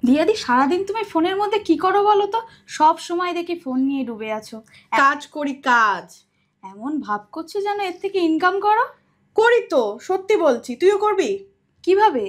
দিয়াদি, সারাদিন তুমি ফোনের মধ্যে কি করো বলো তো? সব সময় দেখি ফোন নিয়ে ডুবে আছো। কাজ করি কাজ। এমন ভাব করছো যেন এর থেকে ইনকাম করো। করি তো, সত্যি বলছি। তুইও করবি? কিভাবে?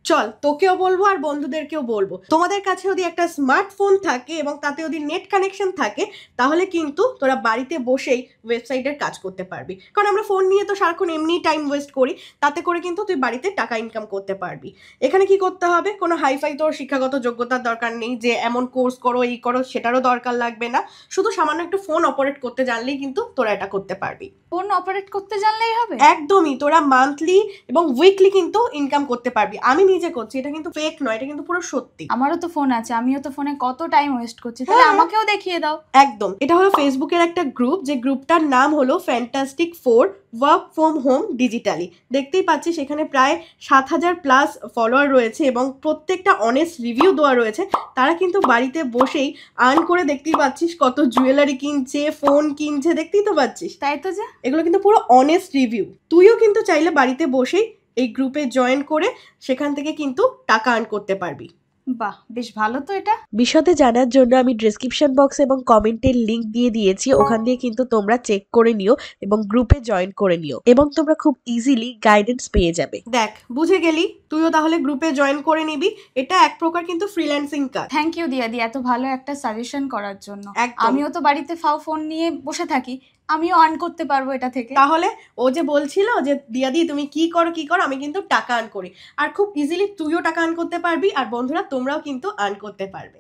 চল, তোকেও বলবো আর বন্ধুদেরকেও বলবো। তোমাদের কাছে যদি একটা স্মার্টফোন থাকে এবং তাতে যদি নেট কানেকশন থাকে, তাহলে কিন্তু তোরা বাড়িতে বসেই ওয়েবসাইটের কাজ করতে পারবি। কারণ আমরা ফোন নিয়ে তো সারাক্ষণ এমনি টাইম ওয়েস্ট করি, তাতে করে কিন্তু তুই বাড়িতে টাকা ইনকাম করতে পারবি। এখানে কি করতে হবে? কোনো হাইফাই তোর শিক্ষাগত যোগ্যতার দরকার নেই যে এমন কোর্স করো এই করো, সেটারও দরকার লাগবে না। শুধু সামান্য একটু ফোন অপারেট করতে জানলেই কিন্তু তোরা এটা করতে পারবি। ফোন অপারেট করতে জানলেই হবে? একদমই, তোরা মান্থলি এবং উইকলি কিন্তু ইনকাম করতে পারবি। আমি নিজে করছি, এটা কিন্তু ফেক নয়, এটা কিন্তু পুরো সত্যি। আমারও তো ফোন আছে, আমিও তো ফোনে কত টাইম ওয়েস্ট করছি, তাহলে আমাকেও দেখিয়ে দাও। একদম, এটা হলো ফেসবুকের একটা গ্রুপ, যে গ্রুপটার নাম হলো fantastic 4 work from home digitally. দেখতেই পাচ্ছিস এখানে প্রায় 7,000+ ফলোয়ার রয়েছে এবং প্রত্যেকটা অনেস্ট রিভিউ দেওয়া রয়েছে। তারা কিন্তু বাড়িতে বসেই আর্ন করে, দেখতেই পাচ্ছিস কত জুয়েলারি কিনছে, ফোন কিনছে, দেখতেই তো পাচ্ছিস। তাই তো, যে এগুলো কিন্তু পুরো অনেস্ট রিভিউ। তুইও কিন্তু চাইলে বাড়িতে বসেই এই গ্রুপে জয়েন করে সেখান থেকে কিন্তু টাকা আর্ন করতে পারবি। বাহ, বেশ ভালো তো এটা। বিশদে জানার জন্য আমি ডেসক্রিপশন বক্স এবং কমেন্টের লিংক দিয়ে দিয়েছি, ওখান দিয়ে কিন্তু তোমরা চেক করে নিও এবং গ্রুপে জয়েন করে নিও এবং তোমরা খুব ইজিলি গাইডেন্স পেয়ে যাবে। দেখ, বুঝে গেলি? তুইও তাহলে গ্রুপে জয়েন করে নিবি। এটা এক প্রকার কিন্তু ফ্রিল্যান্সিং কাজ। থ্যাংক ইউ দিয়াদি, এত ভালো একটা সাজেশন করার জন্য। একদম। আমিও তো বাড়িতে ফোন নিয়ে বসে থাকি, আমিও আর্ন করতে পারবো এটা থেকে। তাহলে ও যে বলছিল যে দিয়াদি তুমি কি করো কি করো, আমি কিন্তু টাকা আর্ন করি। আর খুব ইজিলি তুইও টাকা আর্ন করতে পারবি, আর বন্ধুরা তোমরাও কিন্তু আর্ন করতে পারবে।